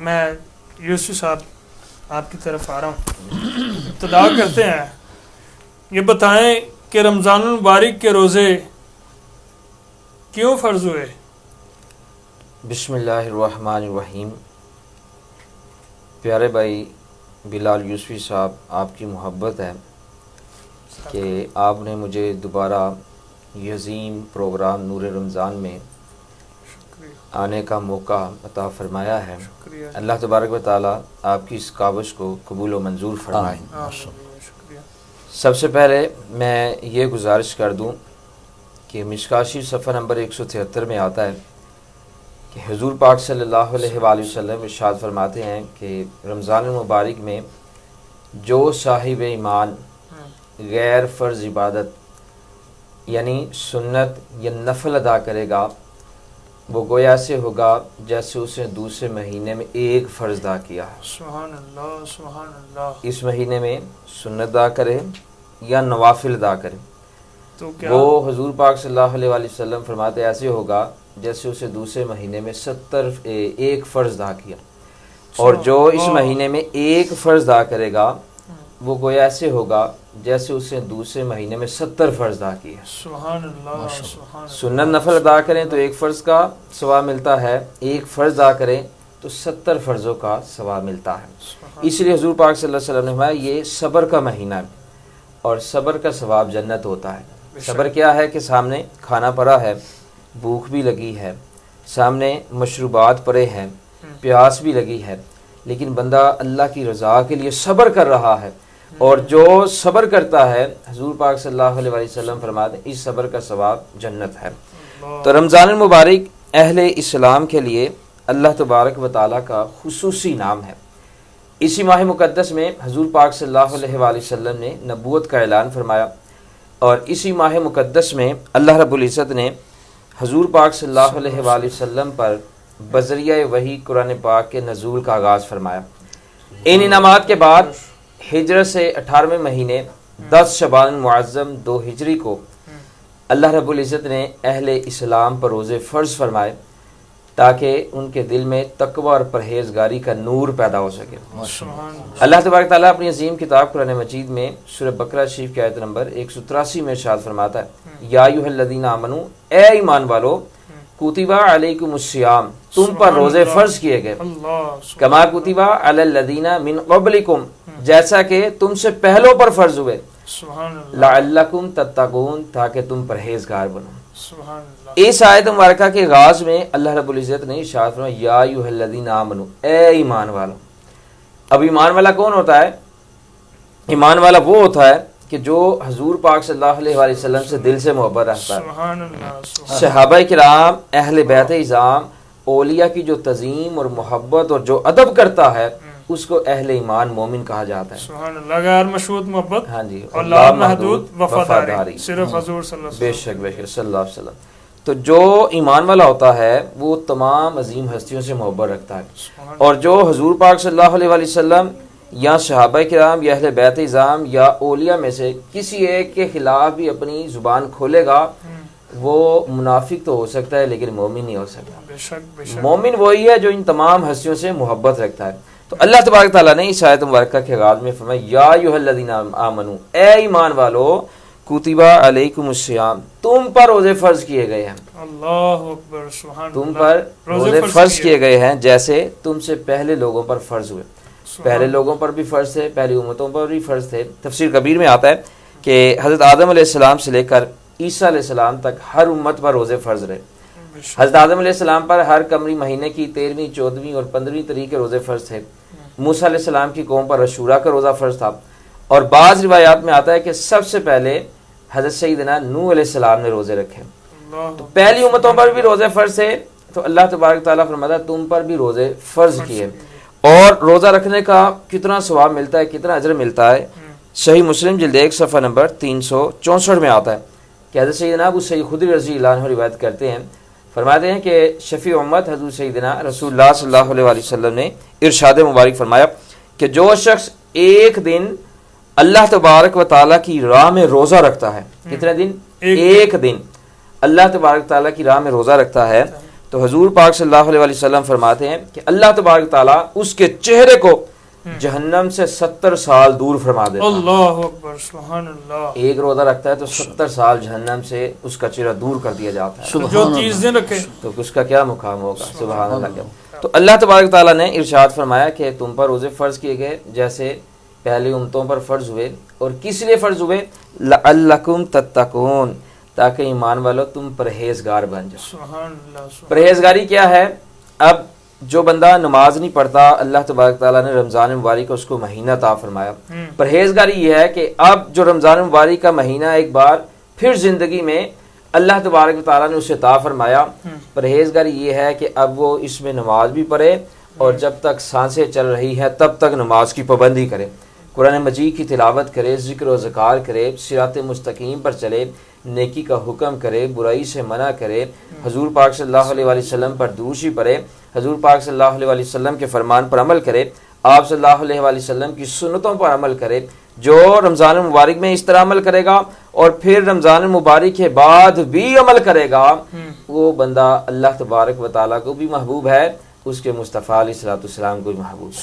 میں یوسف صاحب آپ کی طرف آ رہا ہوں. ابتدا کرتے ہیں. یہ بتائیں کہ رمضان المبارک کے روزے کیوں فرض ہوئے؟ بسم اللہ الرحمن الرحیم. پیارے بھائی بلال یوسفی صاحب، آپ کی محبت ہے کہ آپ نے مجھے دوبارہ یہ عظیم پروگرام نور رمضان میں آنے کا موقع عطا فرمایا ہے. اللہ تبارک و تعالیٰ آپ کی اس کاوش کو قبول و منظور فرمائے. سب سے پہلے میں یہ گزارش کر دوں کہ مشکوٰۃ شریف صفحہ نمبر 173 میں آتا ہے کہ حضور پاک صلی اللہ علیہ وآلہ وسلم ارشاد فرماتے ہیں کہ رمضان المبارک میں جو صاحب ایمان غیر فرض عبادت یعنی سنت یا نفل ادا کرے گا وہ گویا سے ہوگا جیسے اسے دوسرے مہینے میں ایک فرض ادا کیا ہے. سبحان اللہ سبحان اللہ. اس مہینے میں سنت ادا کرے یا نوافل ادا کرے تو کیا وہ حضور پاک صلی اللہ علیہ وآلہ وسلم فرماتے ایسے ہوگا جیسے اسے دوسرے مہینے میں ایک فرض ادا کیا. اور جو اس مہینے میں ایک فرض ادا کرے گا وہ گویا ایسے ہوگا جیسے اسے دوسرے مہینے میں 70 فرض ادا کیے. سبحان اللہ سبحان اللہ. سنت نفل ادا کریں تو ایک فرض کا ثواب ملتا ہے، ایک فرض ادا کریں تو 70 فرضوں کا ثواب ملتا ہے. اس لیے حضور پاک صلی اللہ علیہ وسلم نے فرمایا یہ صبر کا مہینہ ہے اور صبر کا ثواب جنت ہوتا ہے. صبر کیا ہے کہ سامنے کھانا پڑا ہے، بھوک بھی لگی ہے، سامنے مشروبات پڑے ہیں، پیاس بھی لگی ہے، لیکن بندہ اللہ کی رضا کے لیے صبر کر رہا ہے. اور جو صبر کرتا ہے حضور پاک صلی اللہ علیہ وسلم فرماتے ہیں اس صبر کا ثواب جنت ہے. تو رمضان المبارک اہل اسلام کے لیے اللہ تبارک و تعالیٰ کا خصوصی نام ہے. اسی ماہ مقدس میں حضور پاک صلی اللہ علیہ وآلہ وسلم نے نبوت کا اعلان فرمایا اور اسی ماہ مقدس میں اللہ رب العزت نے حضور پاک صلی اللہ علیہ وآلہ وسلم پر بذریعہ وحی قرآن پاک کے نزول کا آغاز فرمایا. ان انعامات کے بعد ہجرت سے 18ویں مہینے 10 شعبان معظم 2 ہجری کو اللہ رب العزت نے اہل اسلام پر روزے فرض فرمائے تاکہ ان کے دل میں تقوی اور پرہیزگاری کا نور پیدا ہو سکے. اللہ تبارک تعالیٰ اپنی عظیم کتاب قرآن مجید میں سورہ بقرہ شریف کی آیت نمبر 183 میں ارشاد فرماتا ہے یا ایھا الذین آمنو، اے ایمان والو، کتب علیکم الصیام، تم پر روزے فرض کیے گئے، کما کتب علی الذین من قبلکم، جیسا کہ تم سے پہلوں پر فرض ہوئے، لعلکم تتقون، تاکہ تم پرہیزگار بنو. اس آیت مبارکہ کے آغاز میں اللہ رب العزت نے ارشاد فرمایا یا ایھا الذین آمنو، اے ایمان والو. اب ایمان والا کون ہوتا ہے؟ ایمان والا وہ ہوتا ہے کہ جو حضور پاک صلی اللہ علیہ وآلہ وسلم سے دل سے محبت رکھتا ہے. صحابہ کرام، اہل بیت اعظام، اولیاء کی جو تعظیم اور محبت اور جو ادب کرتا ہے اس کو اہل ایمان مومن کہا جاتا ہے. سبحان اللہ. غیر مشروط محبت، ہاں جی، اور لا محدود وفاداری، صرف حضور صلی اللہ علیہ وسلم. بے شک بے شک صلی اللہ علیہ وسلم. تو جو ایمان والا ہوتا ہے وہ تمام عظیم ہستیوں سے محبت رکھتا ہے، اور جو حضور پاک صلی اللہ علیہ وآلہ وسلم یا صحابہ کرام یا اہل بیت اعظام یا اولیاء میں سے کسی ایک کے خلاف بھی اپنی زبان کھولے گا وہ منافق تو ہو سکتا ہے لیکن مومن نہیں ہو سکتا. مومن وہی ہے جو ان تمام ہستیوں سے محبت رکھتا ہے. تو اللہ تبارک تعالیٰ نے اس آیت مبارکہ کے آغاز میں فرمایا یا ایھا الذین آمنو، اے ایمان والو، کتب علیکم الصیام، تم پر روزے فرض کیے گئے ہیں. اللہ اکبر. سبحان تم پر روزے فرض کیے گئے ہیں جیسے تم سے پہلے لوگوں پر فرض ہوئے. پہلے لوگوں پر بھی فرض تھے، پہلی امتوں پر بھی فرض تھے. تفسیر کبیر میں آتا ہے کہ حضرت آدم علیہ السلام سے لے کر عیسیٰ علیہ السلام تک ہر امت پر روزے فرض رہے. حضرت آدم علیہ السلام پر ہر قمری مہینے کی 13ویں 14ویں اور 15ویں تاریخ کے روزے فرض تھے. موسیٰ علیہ السلام کی قوم پر عاشوراء کا روزہ فرض تھا. اور بعض روایات میں آتا ہے کہ سب سے پہلے حضرت سیدنا نوح علیہ السلام نے روزے رکھے. تو پہلی امتوں پر بھی روزے فرض تھے. تو اللہ تبارک تعالیٰ فرماتا ہے تم پر بھی روزے فرض کیے. اور روزہ رکھنے کا کتنا ثواب ملتا ہے، کتنا اجر ملتا ہے، صحیح مسلم جلد 1 صفحہ نمبر 364 میں آتا ہے کہ حضرت سیدنا ابو سعید خدری رضی اللہ عنہ روایت کرتے ہیں، فرماتے ہیں کہ شفیع امت حضرت سیدنا رسول اللہ صلی اللہ علیہ وآلہ وسلم نے ارشاد مبارک فرمایا کہ جو شخص ایک دن اللہ تبارک و تعالیٰ کی راہ میں روزہ رکھتا ہے، کتنے دن؟ ایک دن اللہ تبارک تعالیٰ کی راہ میں روزہ رکھتا ہے تو حضور پاک صلی اللہ علیہ وسلم فرماتے ہیں کہ اللہ تبارک تعالیٰ اس کے چہرے کو جہنم سے 70 سال دور فرما دیتا ہے. اللہ اکبر، سبحان اللہ. ایک روزہ رکھتا ہے تو 70 سال جہنم سے اس کا چہرہ دور کر دیا جاتا ہے. جو 30 دن رکھے تو اس کا کیا مقام ہوگا. سبحان اللہ. تو اللہ تبارک تعالیٰ نے ارشاد فرمایا کہ تم پر روزے فرض کیے گئے جیسے پہلی امتوں پر فرض ہوئے. اور کس لیے فرض ہوئے؟ لعلکم تتقون، تاکہ ایمان والو تم پرہیزگار بن جاؤ. سبحان اللہ. پرہیزگاری کیا ہے؟ اب جو بندہ نماز نہیں پڑھتا، اللہ تبارک تعالیٰ نے رمضان مبارک کا اس کو مہینہ عطا فرمایا. پرہیزگاری یہ ہے کہ اب جو رمضان مبارک کا مہینہ ایک بار پھر زندگی میں اللہ تبارک تعالیٰ نے اسے عطا فرمایا. پرہیزگاری یہ ہے کہ اب وہ اس میں نماز بھی پڑھے اور جب تک سانسیں چل رہی ہیں تب تک نماز کی پابندی کرے، قرآن مجید کی تلاوت کرے، ذکر و ذکار کرے، صراط مستقیم پر چلے، نیکی کا حکم کرے، برائی سے منع کرے، حضور پاک صلی اللہ علیہ وسلم پر درود پڑھے، حضور پاک صلی اللہ علیہ وسلم کے فرمان پر عمل کرے، آپ صلی اللہ علیہ وسلم کی سنتوں پر عمل کرے. جو رمضان المبارک میں اس طرح عمل کرے گا اور پھر رمضان المبارک کے بعد بھی عمل کرے گا، وہ بندہ اللہ تبارک و تعالیٰ کو بھی محبوب ہے، اس کے مصطفیٰ علیہ الصلوۃ والسلام کو بھی محبوب ہے.